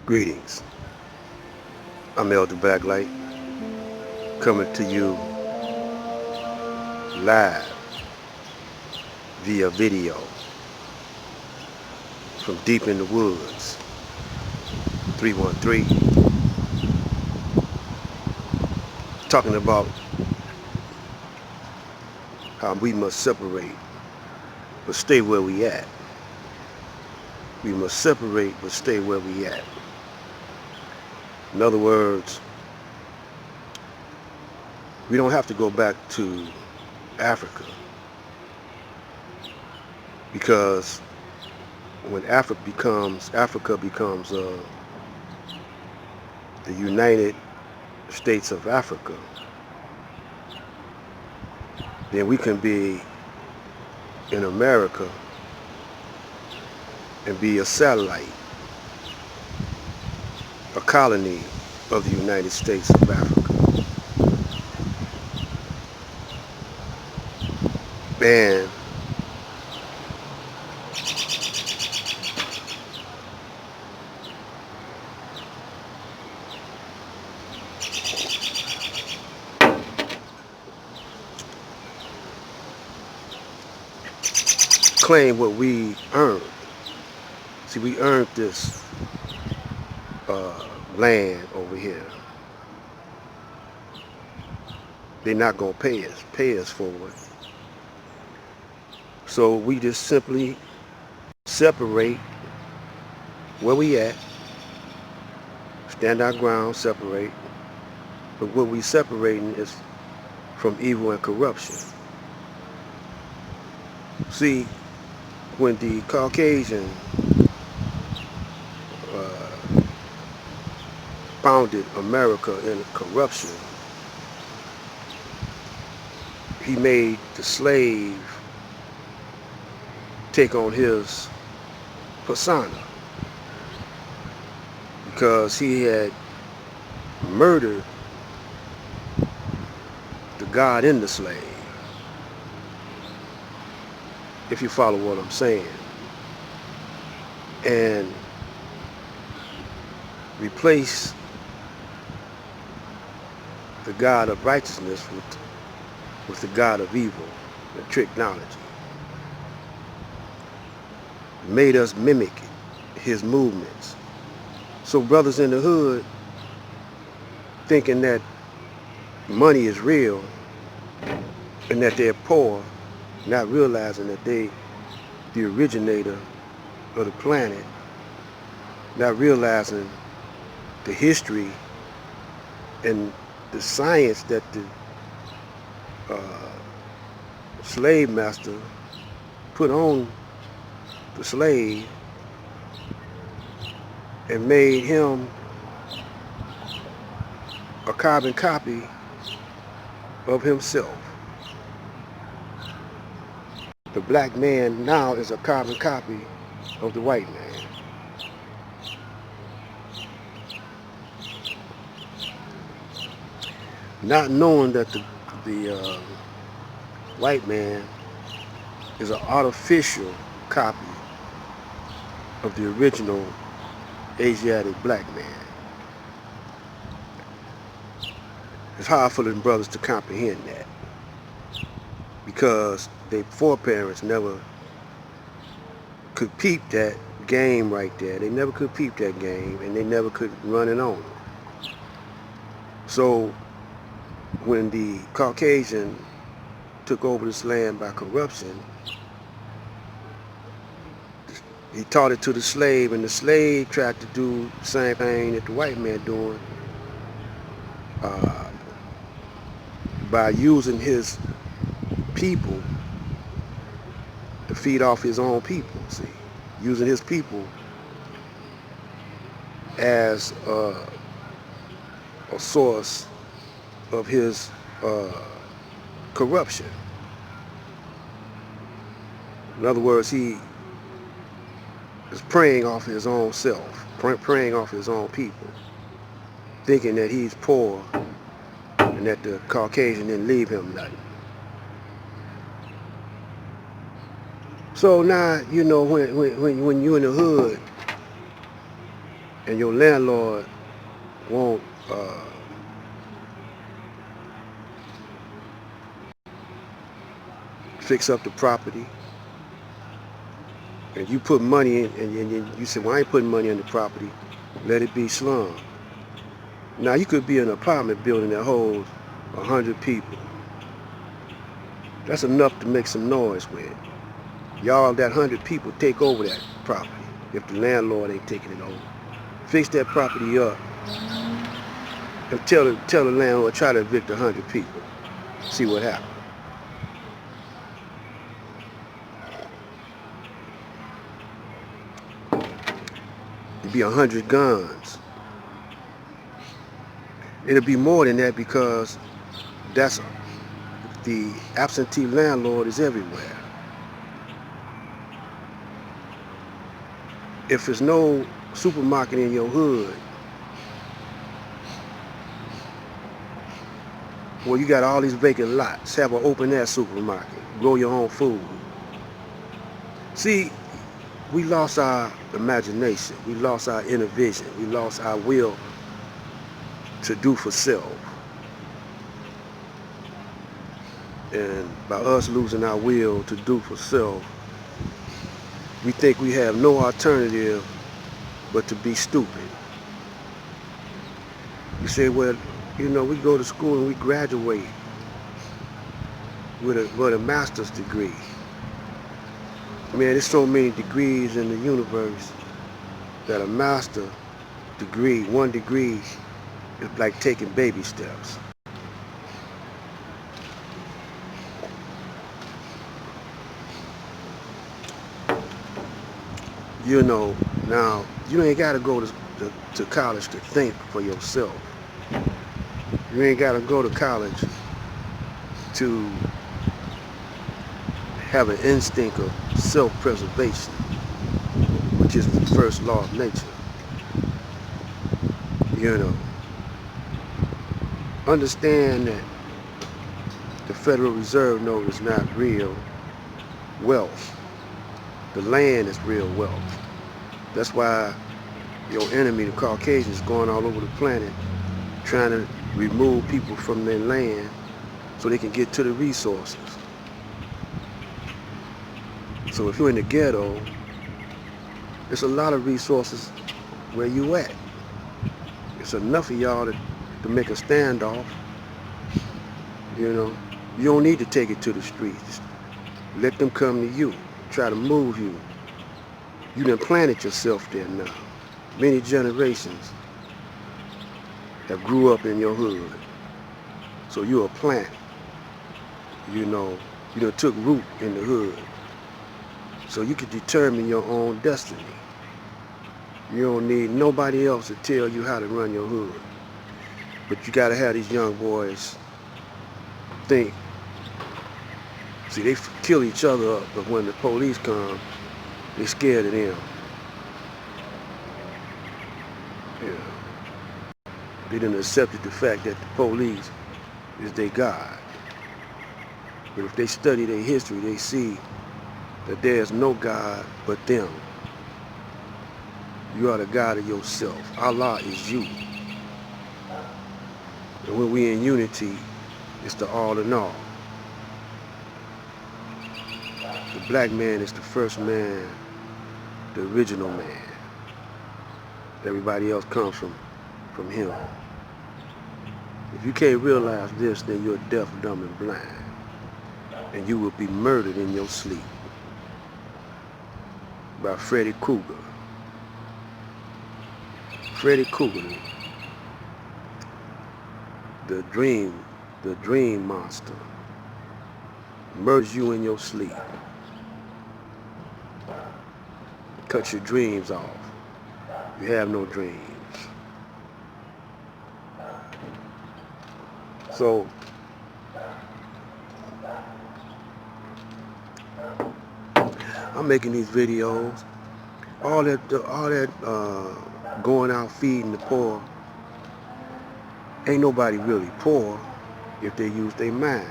Greetings. I'm Elder Backlight, coming to you live via video from deep in the woods, 313, talking about how we must separate but stay where we at. We must separate but stay where we at. In other words, we don't have to go back to Africa, because when Africa becomes the United States of Africa, then we can be in America and be a satellite, a colony of the United States of Africa. And claim what we earned. See, we earned this land over here. They're not gonna pay us for it. So we just simply separate where we at, stand our ground, separate. But what we separating is from evil and corruption. See, when the Caucasian founded America in corruption, he made the slave take on his persona, because he had murdered the God in the slave, if you follow what I'm saying, and replace the God of righteousness with the God of evil and technology. Made us mimic his movements. So brothers in the hood, thinking that money is real and that they're poor, not realizing that they the originator of the planet, not realizing the history and the science that the slave master put on the slave and made him a carbon copy of himself. The black man now is a carbon copy of the white man. Not knowing that the white man is an artificial copy of the original Asiatic black man. It's hard for them brothers to comprehend that, because their foreparents never could peep that game right there. They never could peep that game, and they never could run it on. So when the Caucasian took over this land by corruption, he taught it to the slave, and the slave tried to do the same thing that the white man doing, by using his people to feed off his own people. See, using his people as a source of his corruption. In other words, he is preying off his own self, preying off his own people, thinking that he's poor and that the Caucasian didn't leave him nothing. So now, you know, when you in the hood, and your landlord won't fix up the property, and you put money in, and you say, well, I ain't putting money in the property, let it be slum. Now you could be in an apartment building that holds 100 people. That's enough to make some noise with. Y'all, that 100 people take over that property if the landlord ain't taking it over. Fix that property up and tell the landlord, try to evict 100 people. See what happens. It'd be 100 guns. It'll be more than that because that's the absentee landlord is everywhere. If there's no supermarket in your hood, well, you got all these vacant lots. Have an open air supermarket. Grow your own food. See, we lost our imagination. We lost our inner vision. We lost our will to do for self. And by us losing our will to do for self, we think we have no alternative but to be stupid. You say, well, you know, we go to school and we graduate with a master's degree. Man, there's so many degrees in the universe that a master degree, one degree, is like taking baby steps. You know, now, you ain't got to go to college to think for yourself. You ain't got to go to college to have an instinct of self-preservation, which is the first law of nature. You know, understand that the Federal Reserve note is not real wealth. The land is real wealth. That's why your enemy, the Caucasians, is going all over the planet trying to remove people from their land so they can get to the resources. So if you're in the ghetto, there's a lot of resources where you at. It's enough of y'all to make a standoff. You know, you don't need to take it to the streets. Let them come to you, try to move you. You done planted yourself there now. Many generations have grew up in your hood. So you're a plant. You know, you done took root in the hood. So you can determine your own destiny. You don't need nobody else to tell you how to run your hood. But you gotta have these young boys think. See, they kill each other up, but when the police come, they scared of them. Yeah. They done accepted the fact that the police is their God. But if they study their history, they see that there's no God but them. You are the God of yourself. Allah is you. And when we in unity, it's the all in all. The black man is the first man, the original man. Everybody else comes from him. If you can't realize this, then you're deaf, dumb, and blind. And you will be murdered in your sleep. By Freddy Kruger. Freddy Kruger, the dream monster, murders you in your sleep. Cut your dreams off. You have no dreams. So, I'm making these videos. All that going out feeding the poor. Ain't nobody really poor if they use their mind.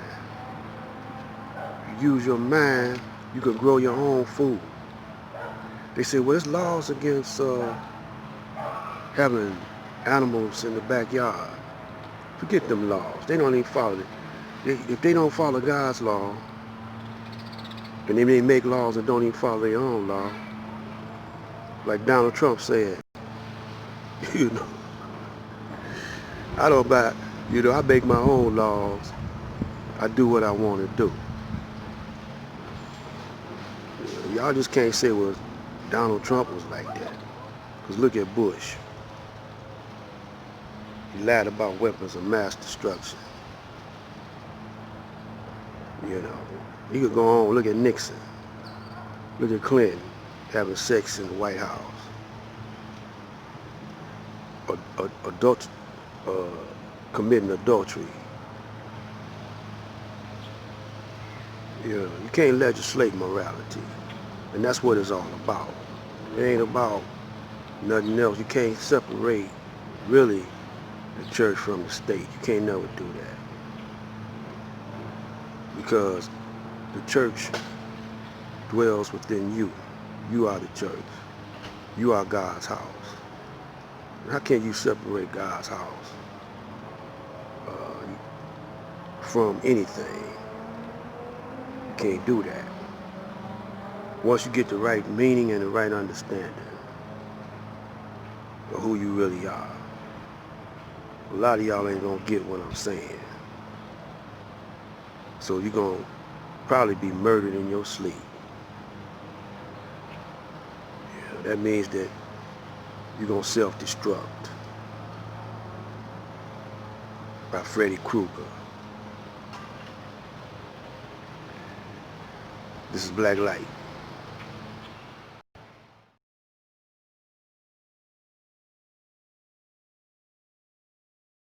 You use your mind, you can grow your own food. They say, well, there's laws against having animals in the backyard. Forget them laws. They don't even follow it. If they don't follow God's law, and they may make laws that don't even follow their own law, like Donald Trump said, you know, I don't buy, I make my own laws. I do what I want to do. Y'all just can't say, well, Donald Trump was like that. Because look at Bush. He lied about weapons of mass destruction. You could go on, look at Nixon. Look at Clinton having sex in the White House. Committing adultery. You can't legislate morality. And that's what it's all about. It ain't about nothing else. You can't separate, really, the church from the state. You can't never do that. Because the church dwells within you. You are the church. You are God's house. How can you separate God's house from anything? You can't do that. Once you get the right meaning and the right understanding of who you really are. A lot of y'all ain't gonna get what I'm saying. So you're gonna probably be murdered in your sleep. Yeah, that means that you're gonna self-destruct by Freddy Kruger. This is Black Light.